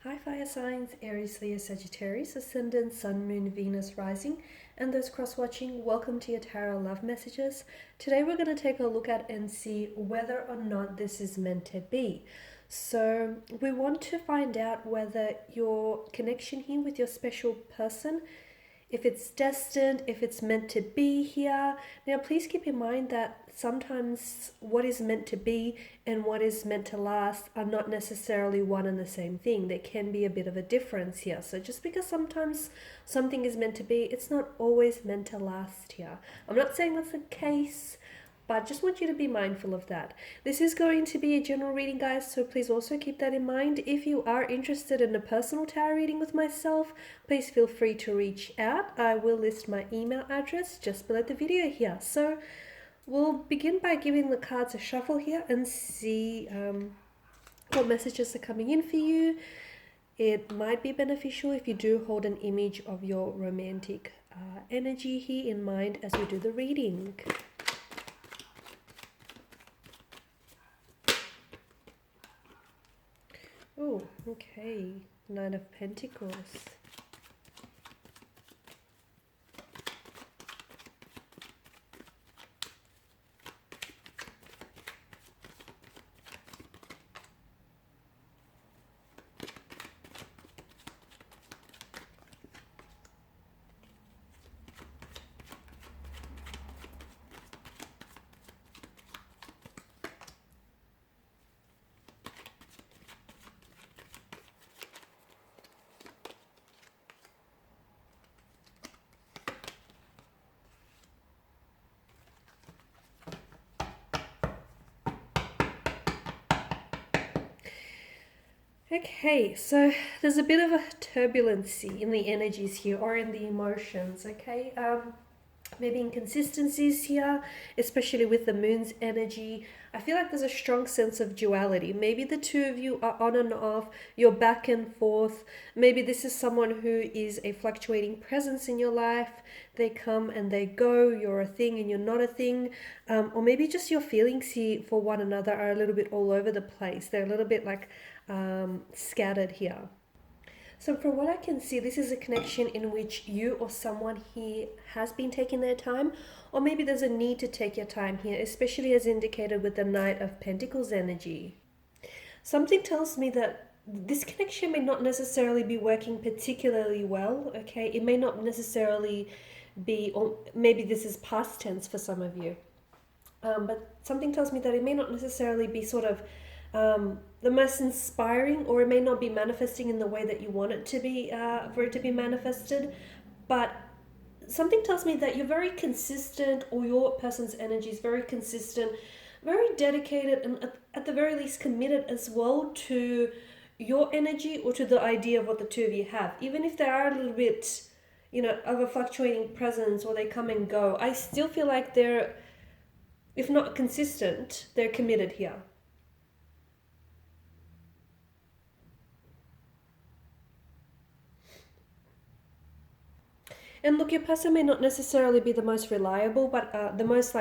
Hi fire signs, Aries, Leo, Sagittarius, Ascendant, Sun, Moon, Venus, Rising, and those cross-watching, welcome to your Tarot Love Messages. Today we're going to take a look at and see whether or not this is meant to be. So we want to find out whether your connection here with your special person, if it's destined, if it's meant to be here. Now, please keep in mind that sometimes what is meant to be and what is meant to last are not necessarily one and the same thing. There can be a bit of a difference here. So just because sometimes something is meant to be, it's not always meant to last here. I'm not saying that's the case, but just want you to be mindful of that. This is going to be a general reading, guys, so please also keep that in mind. If you are interested in a personal tarot reading with myself, please feel free to reach out. I will list my email address just below the video here. So we'll begin by giving the cards a shuffle here and see what messages are coming in for you. It might be beneficial if you do hold an image of your romantic energy here in mind as we do the reading. Oh, okay. Nine of Pentacles. Okay, so there's a bit of a turbulency in the energies here or in the emotions, okay? Maybe inconsistencies here, especially with the moon's energy. I feel like there's a strong sense of duality. Maybe the two of you are on and off, you're back and forth. Maybe this is someone who is a fluctuating presence in your life. They come and they go, you're a thing and you're not a thing. Or maybe just your feelings here for one another are a little bit all over the place. They're a little bit like scattered here. So from what I can see, this is a connection in which you or someone here has been taking their time, or maybe there's a need to take your time here, especially as indicated with the Knight of Pentacles energy. Something tells me that this connection may not necessarily be working particularly well, okay? It may not necessarily be, or maybe this is past tense for some of you, but something tells me that it may not necessarily be sort of the most inspiring, or it may not be manifesting in the way that you want it to be, for it to be manifested. But something tells me that you're very consistent, or your person's energy is very consistent, very dedicated, and at the very least committed as well to your energy or to the idea of what the two of you have. Even if they are a little bit, of a fluctuating presence, or they come and go, I still feel like they're, if not consistent, they're committed here. And look, your person may not necessarily be the most reliable, but the most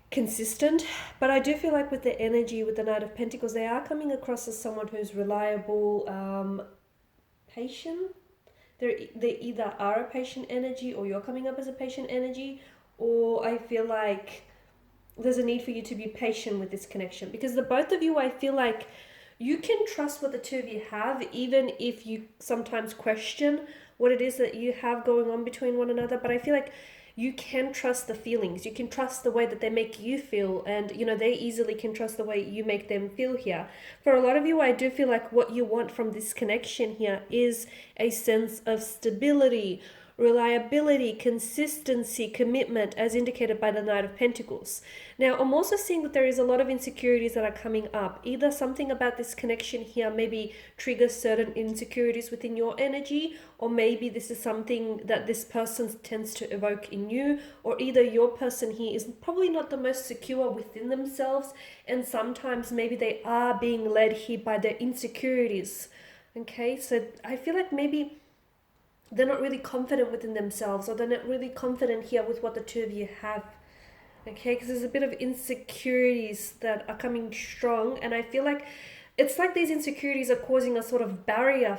consistent. But I do feel like with the energy, with the Knight of Pentacles, they are coming across as someone who's reliable, patient. They either are a patient energy, or you're coming up as a patient energy, or I feel like there's a need for you to be patient with this connection, because the both of you, I feel like you can trust what the two of you have, even if you sometimes question what it is that you have going on between one another. But I feel like you can trust the feelings, you can trust the way that they make you feel, and they easily can trust the way you make them feel here. For a lot of you, I do feel like what you want from this connection here is a sense of stability, reliability, consistency, commitment, as indicated by the Knight of Pentacles. Now, I'm also seeing that there is a lot of insecurities that are coming up. Either something about this connection here maybe triggers certain insecurities within your energy, or maybe this is something that this person tends to evoke in you, or either your person here is probably not the most secure within themselves, and sometimes maybe they are being led here by their insecurities. Okay, so I feel like maybe they're not really confident within themselves, or they're not really confident here with what the two of you have. Okay, because there's a bit of insecurities that are coming strong, and I feel like it's like these insecurities are causing a sort of barrier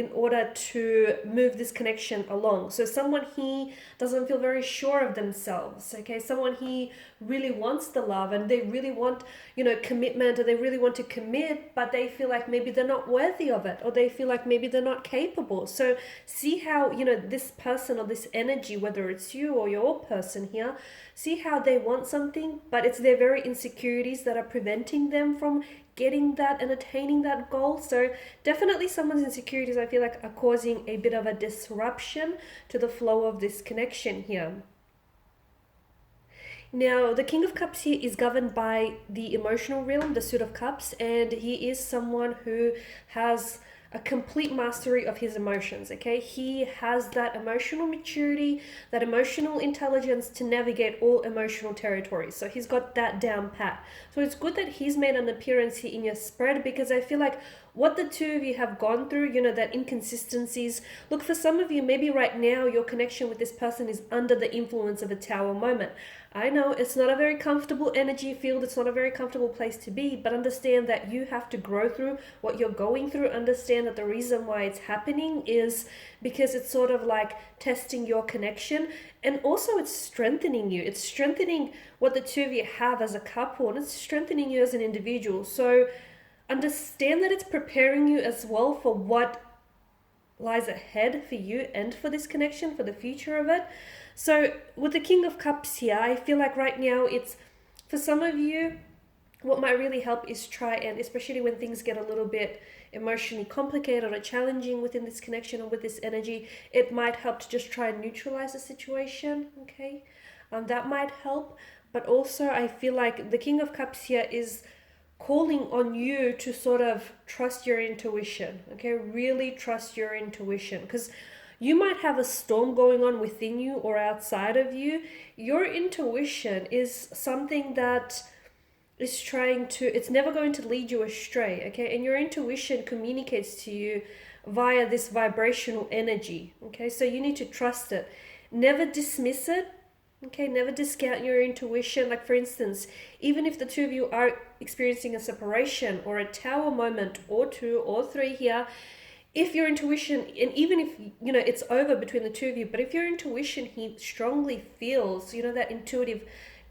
in order to move this connection along. So someone he doesn't feel very sure of themselves, okay? Someone he really wants the love and they really want, you know, commitment, or they really want to commit, but they feel like maybe they're not worthy of it, or they feel like maybe they're not capable. So see how, you know, this person or this energy, whether it's you or your person here, see how they want something, but it's their very insecurities that are preventing them from getting that and attaining that goal. So definitely someone's insecurities, I feel like, are causing a bit of a disruption to the flow of this connection here. Now, the King of Cups here is governed by the emotional realm, the Suit of Cups, and he is someone who has a complete mastery of his emotions, okay? He has that emotional maturity, that emotional intelligence to navigate all emotional territories. So he's got that down pat. So it's good that he's made an appearance here in your spread, because I feel like what the two of you have gone through, you know, that inconsistencies. Look, for some of you, maybe right now your connection with this person is under the influence of a Tower moment. I know it's not a very comfortable energy field, it's not a very comfortable place to be, but understand that you have to grow through what you're going through. Understand that the reason why it's happening is because it's sort of like testing your connection, and also it's strengthening you. It's strengthening what the two of you have as a couple, and it's strengthening you as an individual. So understand that it's preparing you as well for what lies ahead for you and for this connection, for the future of it. So with the King of Cups here, I feel like right now it's, for some of you, what might really help is try and, especially when things get a little bit emotionally complicated or challenging within this connection or with this energy, it might help to just try and neutralize the situation, okay? That might help. But also I feel like the King of Cups here is calling on you to sort of trust your intuition, okay? Really trust your intuition, because you might have a storm going on within you or outside of you. Your intuition is something that is trying to, it's never going to lead you astray, okay? And your intuition communicates to you via this vibrational energy, okay? So you need to trust it. Never dismiss it, okay? Never discount your intuition. Like, for instance, even if the two of you are experiencing a separation or a Tower moment or two or three here, if your intuition, and even if, you know, it's over between the two of you, but if your intuition, he strongly feels, you know, that intuitive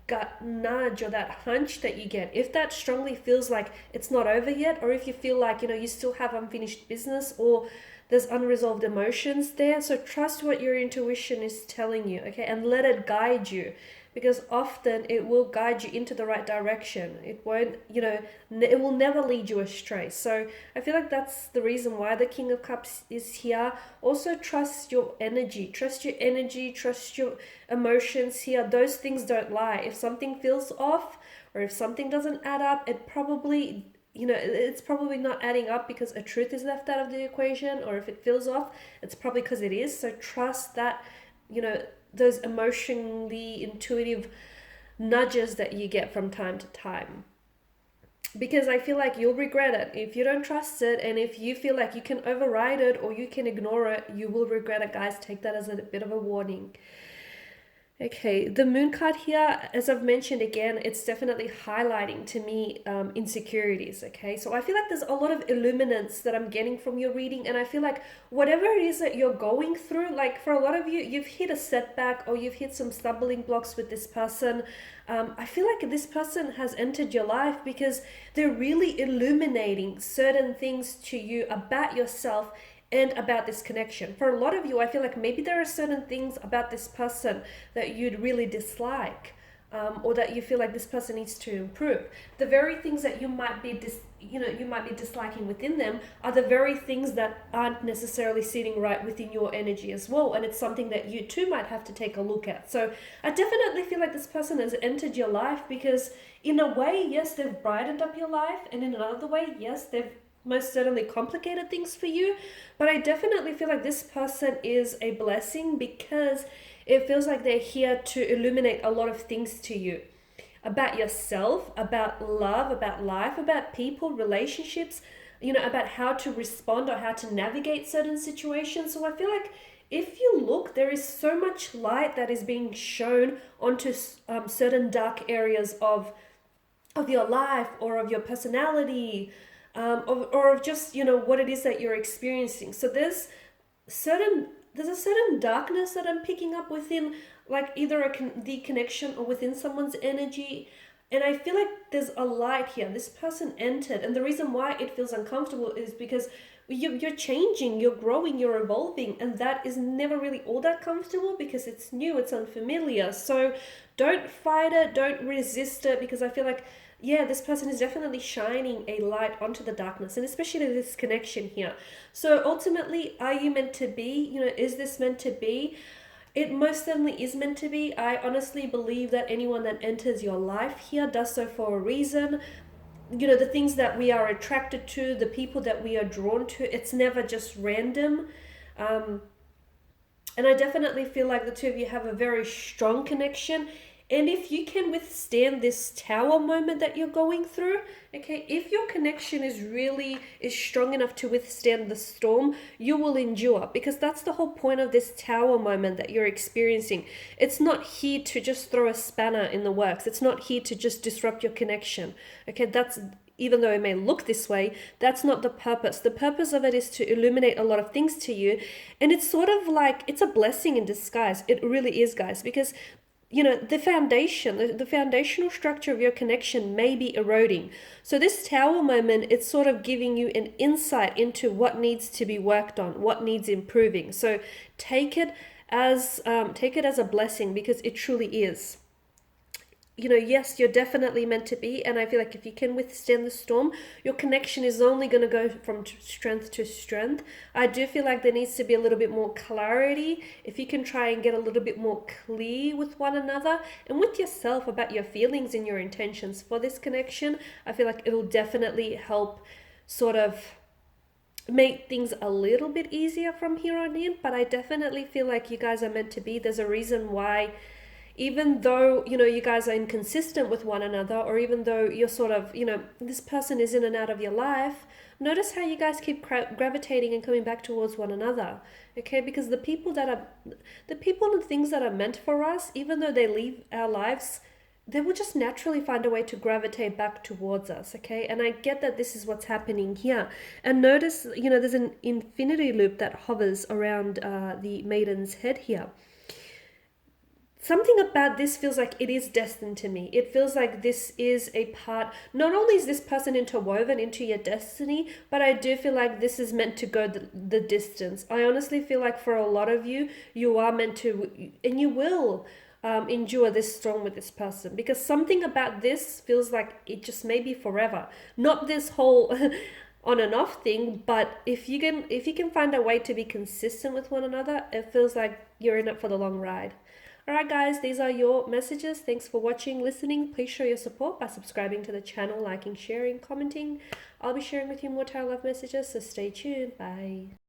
gut nudge or that hunch that you get, if that strongly feels like it's not over yet, or if you feel like, you know, you still have unfinished business or there's unresolved emotions there, so trust what your intuition is telling you, okay? And let it guide you, because often it will guide you into the right direction. It won't, you know, it will never lead you astray. So I feel like that's the reason why the King of Cups is here. Also trust your energy, trust your emotions here. Those things don't lie. If something feels off or if something doesn't add up, it probably, you know, it's probably not adding up because a truth is left out of the equation, or if it feels off, it's probably because it is. So trust that, you know, those emotionally intuitive nudges that you get from time to time, because I feel like you'll regret it if you don't trust it. And if you feel like you can override it or you can ignore it, you will regret it, guys. Take that as a bit of a warning. Okay, the Moon card here, as I've mentioned again, it's definitely highlighting to me insecurities, okay? So I feel like there's a lot of illuminance that I'm getting from your reading, and I feel like whatever it is that you're going through, like for a lot of you, you've hit a setback or you've hit some stumbling blocks with this person. I feel like this person has entered your life because they're really illuminating certain things to you about yourself and about this connection. For a lot of you, I feel like maybe there are certain things about this person that you'd really dislike, or that you feel like this person needs to improve. The very things that you might be disliking within them are the very things that aren't necessarily sitting right within your energy as well, and it's something that you too might have to take a look at. So I definitely feel like this person has entered your life because in a way, yes, they've brightened up your life, and in another way, yes, they've most certainly complicated things for you. But I definitely feel like this person is a blessing because it feels like they're here to illuminate a lot of things to you about yourself, about love, about life, about people, relationships, you know, about how to respond or how to navigate certain situations. So I feel like if you look, there is so much light that is being shown onto certain dark areas of your life or of your personality, or of just, you know, what it is that you're experiencing. So there's a certain darkness that I'm picking up within, like either the connection or within someone's energy. And I feel like there's a light here. This person entered, and the reason why it feels uncomfortable is because you're changing, you're growing, you're evolving, and that is never really all that comfortable because it's new, it's unfamiliar. So don't fight it, don't resist it, because I feel like, yeah, this person is definitely shining a light onto the darkness, and especially this connection here. So ultimately, are you meant to be? You know, is this meant to be? It most certainly is meant to be. I honestly believe that anyone that enters your life here does so for a reason. You know, the things that we are attracted to, the people that we are drawn to, it's never just random. Um, and I definitely feel like the two of you have a very strong connection. And if you can withstand this tower moment that you're going through, okay, if your connection is strong enough to withstand the storm, you will endure, because that's the whole point of this tower moment that you're experiencing. It's not here to just throw a spanner in the works. It's not here to just disrupt your connection. Okay, that's, even though it may look this way, that's not the purpose. The purpose of it is to illuminate a lot of things to you. And it's sort of like, it's a blessing in disguise. It really is, guys, because, you know, the foundational structure of your connection may be eroding. So this tower moment, it's sort of giving you an insight into what needs to be worked on, what needs improving. So take it as a blessing, because it truly is. You know, yes, you're definitely meant to be, and I feel like if you can withstand the storm, your connection is only going to go from strength to strength. I do feel like there needs to be a little bit more clarity. If you can try and get a little bit more clear with one another and with yourself about your feelings and your intentions for this connection, I feel like it'll definitely help sort of make things a little bit easier from here on in. But I definitely feel like you guys are meant to be. There's a reason why, even though, you know, you guys are inconsistent with one another, or even though you're sort of, you know, this person is in and out of your life, notice how you guys keep gravitating and coming back towards one another. Okay, because the people and things that are meant for us, even though they leave our lives, they will just naturally find a way to gravitate back towards us. Okay, and I get that this is what's happening here. And notice, you know, there's an infinity loop that hovers around the maiden's head here. Something about this feels like it is destined to me. It feels like this is a part, not only is this person interwoven into your destiny, but I do feel like this is meant to go the distance. I honestly feel like for a lot of you, you are meant to, and you will endure this storm with this person, because something about this feels like it just may be forever. Not this whole on and off thing, but if you can find a way to be consistent with one another, it feels like you're in it for the long ride. Alright guys, these are your messages. Thanks for watching, listening. Please show your support by subscribing to the channel, liking, sharing, commenting. I'll be sharing with you more tarot love messages, so stay tuned. Bye.